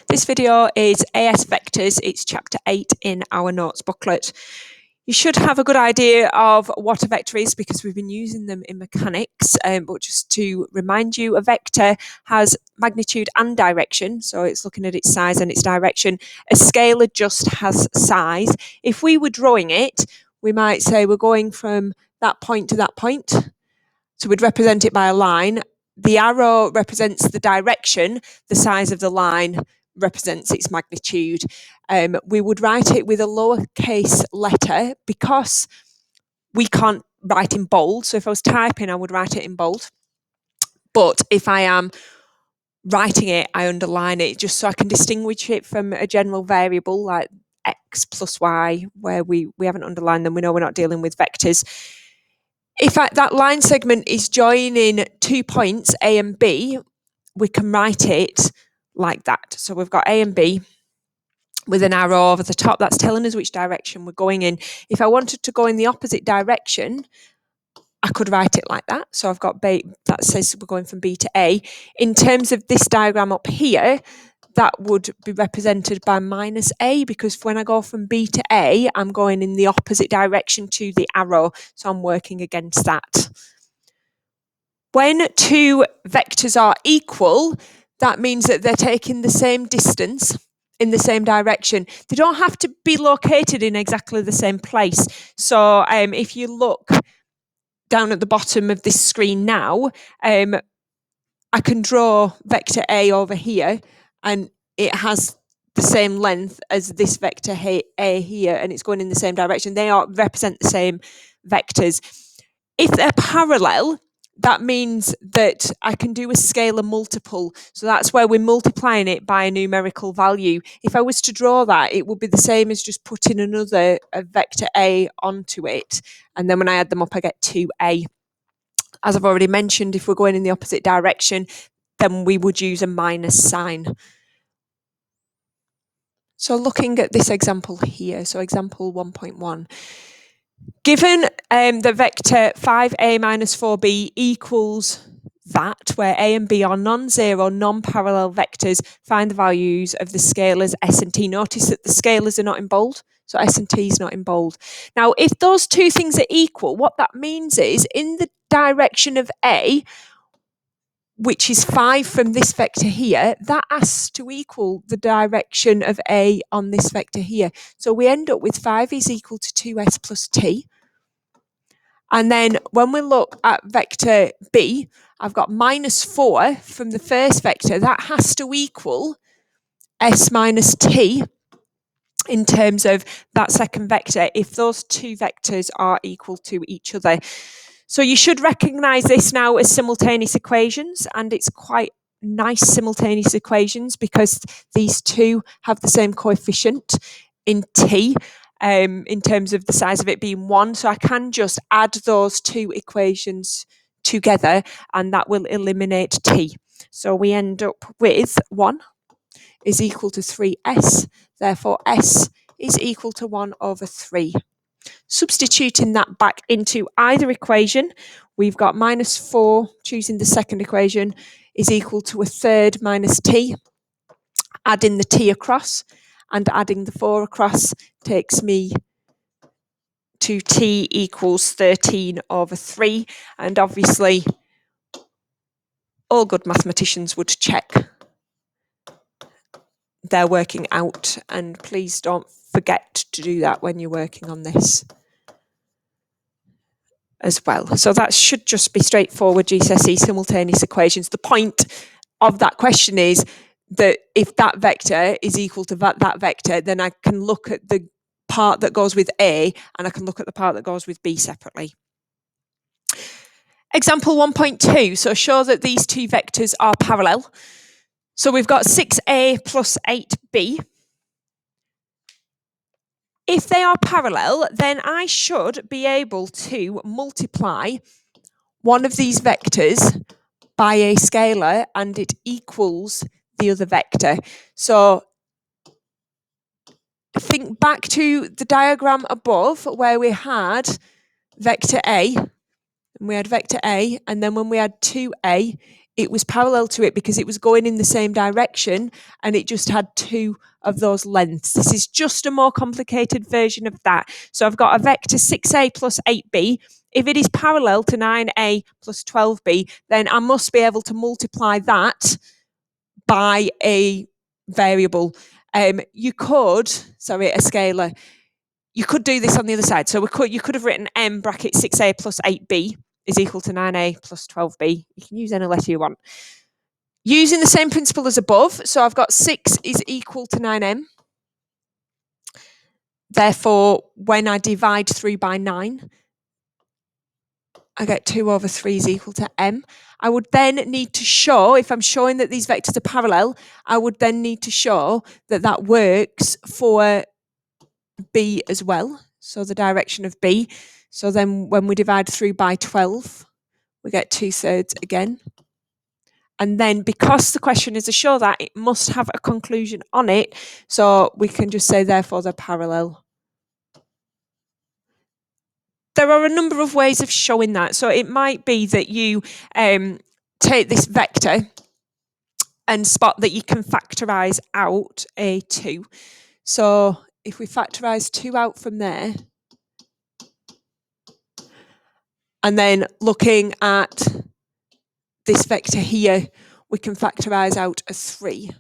This video is AS Vectors. It's chapter 8 in our notes booklet. You should have a good idea of what a vector is because we've been using them in mechanics, but just to remind you, a vector has magnitude and direction, so it's looking at its size and its direction. A scalar just has size. If we were drawing it, we might say we're going from that point to that point, so we'd represent it by a line. The arrow represents the direction, the size of the line represents its magnitude. We would write it with a lowercase letter because we can't write in bold. So if I was typing, I would write it in bold. But if I am writing it, I underline it just so I can distinguish it from a general variable like x plus y, where we haven't underlined them. We know we're not dealing with vectors. If that line segment is joining 2 points, A and B, we can write it like that. So we've got A and B with an arrow over the top. That's telling us which direction we're going in. If I wanted to go in the opposite direction, I could write it like that. So I've got B, that says we're going from B to A. In terms of this diagram up here, that would be represented by minus A, because when I go from B to A, I'm going in the opposite direction to the arrow. So I'm working against that. When two vectors are equal, that means that they're taking the same distance in the same direction. They don't have to be located in exactly the same place. So if you look down at the bottom of this screen now, I can draw vector A over here, and it has the same length as this vector A here, and it's going in the same direction. They represent the same vectors. If they're parallel, that means that I can do a scalar multiple. So that's where we're multiplying it by a numerical value. If I was to draw that, it would be the same as just putting another vector A onto it. And then when I add them up, I get 2A. As I've already mentioned, if we're going in the opposite direction, then we would use a minus sign. So looking at this example here, so example 1.1. Given the vector 5a minus 4b equals that, where a and b are non-zero, non-parallel vectors, find the values of the scalars s and t. Notice that the scalars are not in bold, so s and t is not in bold. Now, if those two things are equal, what that means is in the direction of a, which is 5 from this vector here, that has to equal the direction of a on this vector here. So we end up with 5 is equal to 2s plus t. And then when we look at vector b, I've got minus 4 from the first vector. That has to equal s minus t in terms of that second vector, if those two vectors are equal to each other. So you should recognise this now as simultaneous equations, and it's quite nice simultaneous equations because these two have the same coefficient in t, in terms of the size of it being 1. So I can just add those two equations together and that will eliminate t. So we end up with 1 is equal to 3s, therefore s is equal to 1 over 3. Substituting that back into either equation, we've got minus 4, choosing the second equation, is equal to a third minus t. Adding the t across and adding the 4 across takes me to t equals 13 over 3. And obviously, all good mathematicians would check they're working out, and please don't forget to do that when you're working on this as well. So that should just be straightforward GCSE simultaneous equations. The point of that question is that if that vector is equal to that vector, then I can look at the part that goes with A and I can look at the part that goes with B separately. Example 1.2, so show that these two vectors are parallel. So we've got 6a plus 8b. If they are parallel, then I should be able to multiply one of these vectors by a scalar and it equals the other vector. So think back to the diagram above where we had vector A, and we had vector A, and then when we had 2a, it was parallel to it because it was going in the same direction and it just had two of those lengths. This is just a more complicated version of that. So I've got a vector 6a plus 8b. If it is parallel to 9a plus 12b, then I must be able to multiply that by a variable. You could, sorry, a scalar. You could do this on the other side. So you could have written m bracket 6a plus 8b is equal to 9a plus 12b. You can use any letter you want. Using the same principle as above, so I've got 6 is equal to 9m. Therefore, when I divide through by 9, I get 2 over 3 is equal to m. I would then need to show, if I'm showing that these vectors are parallel, I would then need to show that that works for b as well. So the direction of b. So then when we divide through by 12, we get 2/3 again. And then because the question is to show that, it must have a conclusion on it. So we can just say, therefore, they're parallel. There are a number of ways of showing that. So it might be that you take this vector and spot that you can factorise out a 2. So if we factorise 2 out from there, and then looking at this vector here, we can factorise out a 3.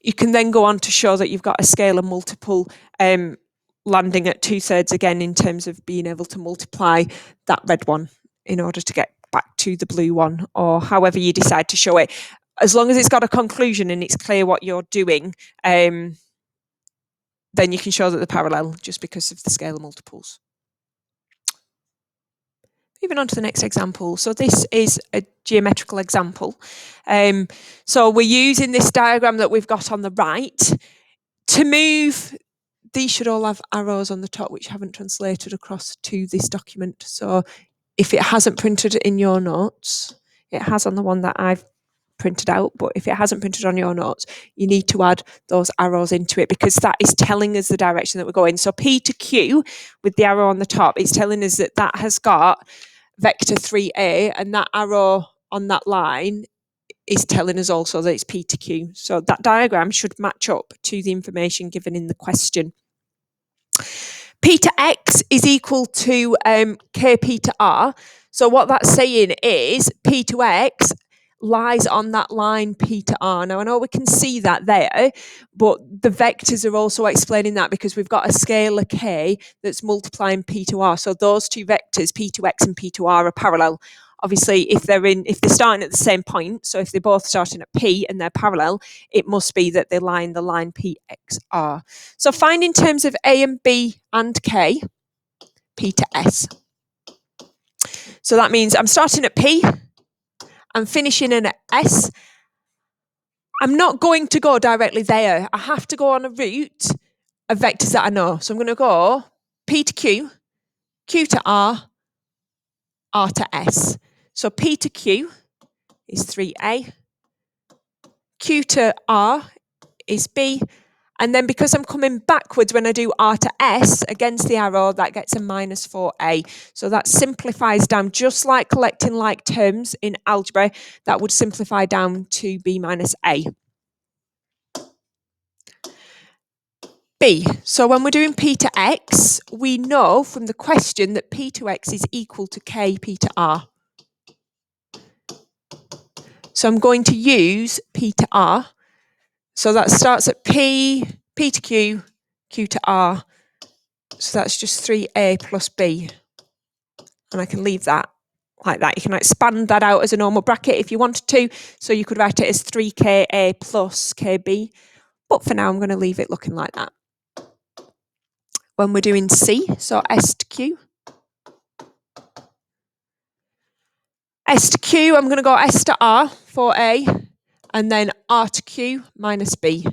You can then go on to show that you've got a scalar multiple landing at 2/3 again in terms of being able to multiply that red one in order to get back to the blue one, or however you decide to show it. As long as it's got a conclusion and it's clear what you're doing, then you can show that they're parallel just because of the scalar multiples. Moving on to the next example. So this is a geometrical example. So we're using this diagram that we've got on the right to move. These should all have arrows on the top which haven't translated across to this document. So if it hasn't printed in your notes, it has on the one that I've printed out, but if it hasn't printed on your notes, you need to add those arrows into it because that is telling us the direction that we're going. So P to Q with the arrow on the top is telling us that that has got vector 3a, and that arrow on that line is telling us also that it's P to Q. So that diagram should match up to the information given in the question. P to X is equal to KP to R. So what that's saying is P to X lies on that line P to R. Now I know we can see that there, but the vectors are also explaining that because we've got a scalar K that's multiplying P to R. So those two vectors, P to X and P to R, are parallel. Obviously, if they're starting at the same point, so if they're both starting at P and they're parallel, it must be that they lie in the line PXR. So find in terms of A and B and K, P to S. So that means I'm starting at P, I'm finishing in at S. I'm not going to go directly there. I have to go on a route of vectors that I know. So I'm going to go P to Q, Q to R, R to S. So P to Q is 3A, Q to R is B, and then because I'm coming backwards when I do R to S against the arrow, that gets a minus 4A. So that simplifies down, just like collecting like terms in algebra, that would simplify down to B minus A. B. So when we're doing P to X, we know from the question that P to X is equal to K P to R. So I'm going to use P to R. So that starts at P, P to Q, Q to R. So that's just 3A plus B. And I can leave that like that. You can expand that out as a normal bracket if you wanted to. So you could write it as 3KA plus KB. But for now, I'm going to leave it looking like that. When we're doing C, so S to Q. S to Q, I'm going to go S to R for A, and then R to Q minus B.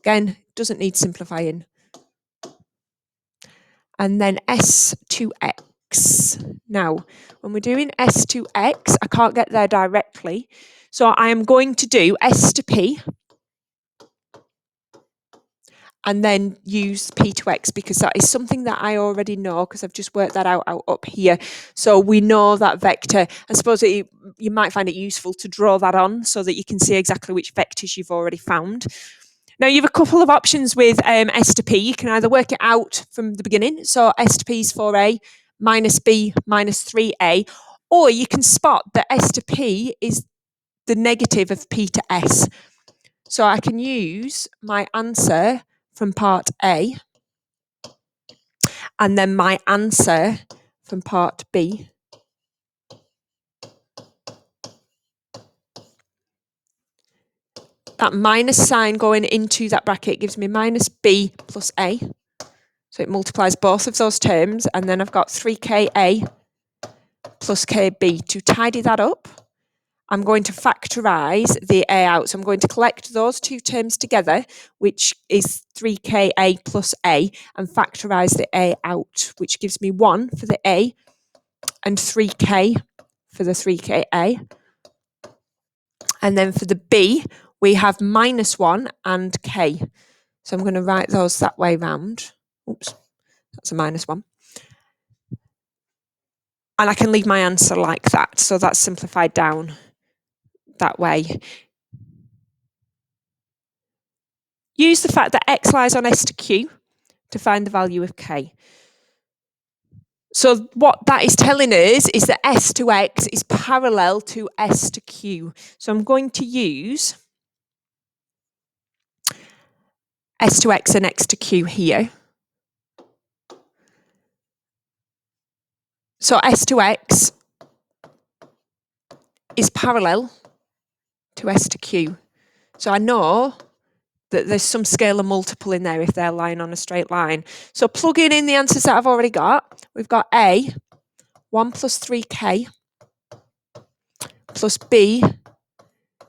Again, doesn't need simplifying. And then S to X. Now, when we're doing S to X, I can't get there directly. So I am going to do S to P. and then use p to x, because that is something that I already know because I've just worked that out up here. So we know that vector. I suppose you might find it useful to draw that on so that you can see exactly which vectors you've already found. Now you have a couple of options with S to P. You can either work it out from the beginning. So S to P is 4a minus B minus 3a, or you can spot that S to P is the negative of P to S. So I can use my answer from part A and then my answer from part B. That minus sign going into that bracket gives me minus B plus A. So it multiplies both of those terms, and then I've got 3KA plus KB. To tidy that up, I'm going to factorise the A out. So I'm going to collect those two terms together, which is 3KA plus A, and factorise the A out, which gives me 1 for the A and 3K for the 3KA. And then for the B, we have minus 1 and K. So I'm going to write those that way round. Oops, that's a minus 1. And I can leave my answer like that. So that's simplified down that way. Use the fact that x lies on S to Q to find the value of K. So what that is telling us is that S to X is parallel to S to Q. So I'm going to use S to X and X to Q here. So S to X is parallel to S to Q. So I know that there's some scalar multiple in there if they're lying on a straight line. So plugging in the answers that I've already got, we've got A, 1 plus 3K, plus B,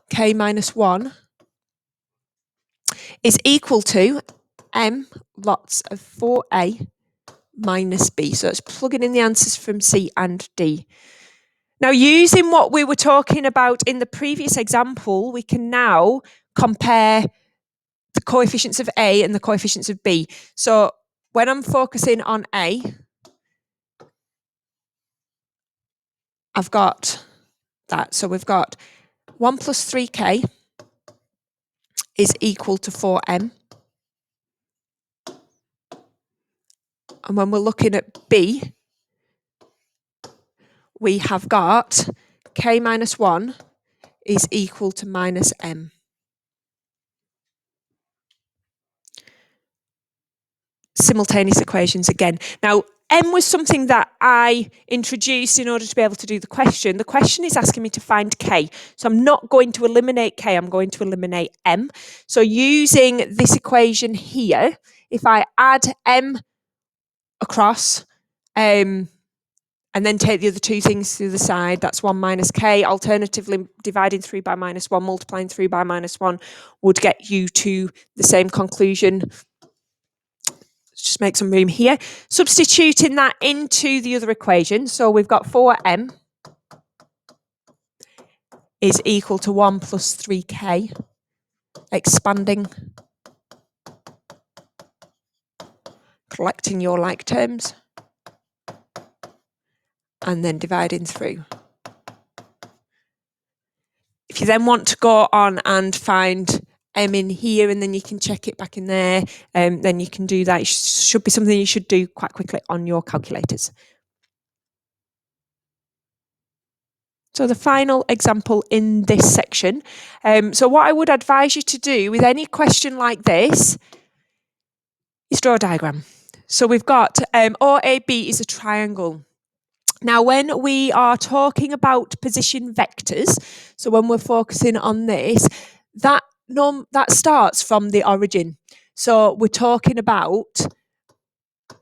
K minus 1, is equal to M lots of 4A minus B. So it's plugging in the answers from C and D. Now, using what we were talking about in the previous example, we can now compare the coefficients of A and the coefficients of B. So when I'm focusing on A, I've got that. So we've got 1 plus 3K is equal to 4M. And when we're looking at B, we have got K minus 1 is equal to minus M. Simultaneous equations again. Now, M was something that I introduced in order to be able to do the question. The question is asking me to find K. So I'm not going to eliminate K, I'm going to eliminate M. So using this equation here, if I add M across, and then take the other two things to the side, that's 1 minus K. Alternatively, dividing through by minus 1, multiplying through by minus 1 would get you to the same conclusion. Let's just make some room here. Substituting that into the other equation. So we've got 4M is equal to 1 plus 3K. Expanding. Collecting your like terms. And then dividing through. If you then want to go on and find M in here and then you can check it back in there, then you can do that. It should be something you should do quite quickly on your calculators. So the final example in this section. So what I would advise you to do with any question like this is draw a diagram. So we've got OAB is a triangle. Now, when we are talking about position vectors, so when we're focusing on this, that starts from the origin. So we're talking about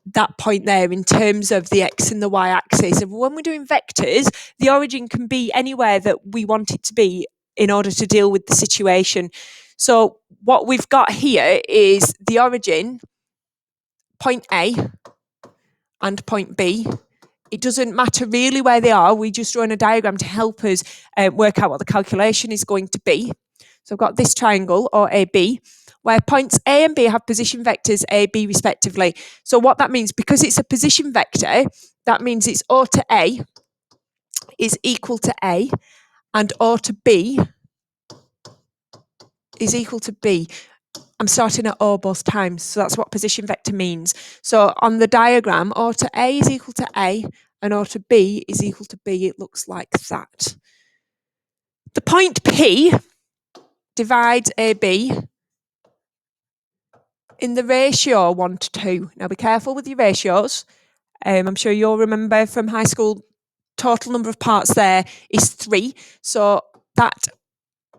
that point there in terms of the x and the y axis. And when we're doing vectors, the origin can be anywhere that we want it to be in order to deal with the situation. So what we've got here is the origin, point A and point B. It doesn't matter really where they are. We're just drawing a diagram to help us work out what the calculation is going to be. So I've got this triangle, or AB, where points A and B have position vectors A, B respectively. So what that means, because it's a position vector, that means it's O to A is equal to A, and O to B is equal to B. I'm starting at O both times, so that's what position vector means. So on the diagram, O to A is equal to A, and O to B is equal to B. It looks like that. The point P divides AB in the ratio 1 to 2. Now be careful with your ratios. I'm sure you'll remember from high school, total number of parts there is 3. So that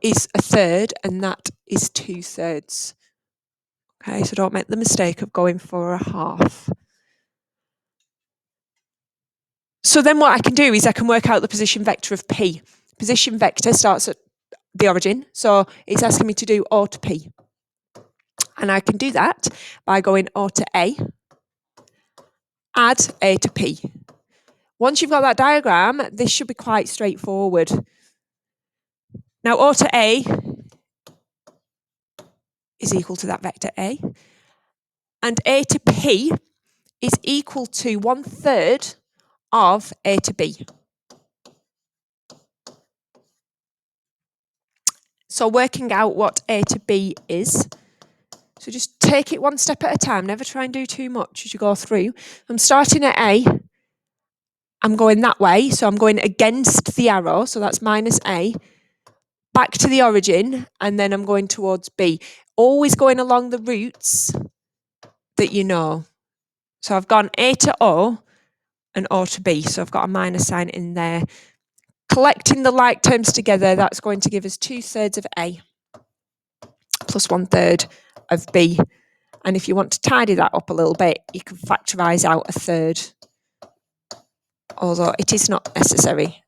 is a third, and that is 2/3. Okay, so don't make the mistake of going for a half. So then what I can do is I can work out the position vector of P. Position vector starts at the origin, so it's asking me to do O to P. And I can do that by going O to A, add A to P. Once you've got that diagram, this should be quite straightforward. Now O to A is equal to that vector A, and A to P is equal to 1/3 of A to B. So working out what A to B is, so just take it one step at a time, never try and do too much as you go through. I'm starting at A, I'm going that way, so I'm going against the arrow, so that's minus A, back to the origin, and then I'm going towards B. Always going along the routes that you know. So I've gone A to O and O to B, so I've got a minus sign in there. Collecting the like terms together, that's going to give us 2/3 of A plus 1/3 of B. And if you want to tidy that up a little bit, you can factorise out 1/3, although it is not necessary,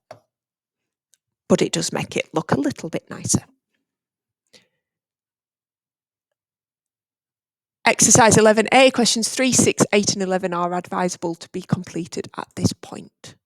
but it does make it look a little bit nicer. Exercise 11A, questions 3, 6, 8 and 11 are advisable to be completed at this point.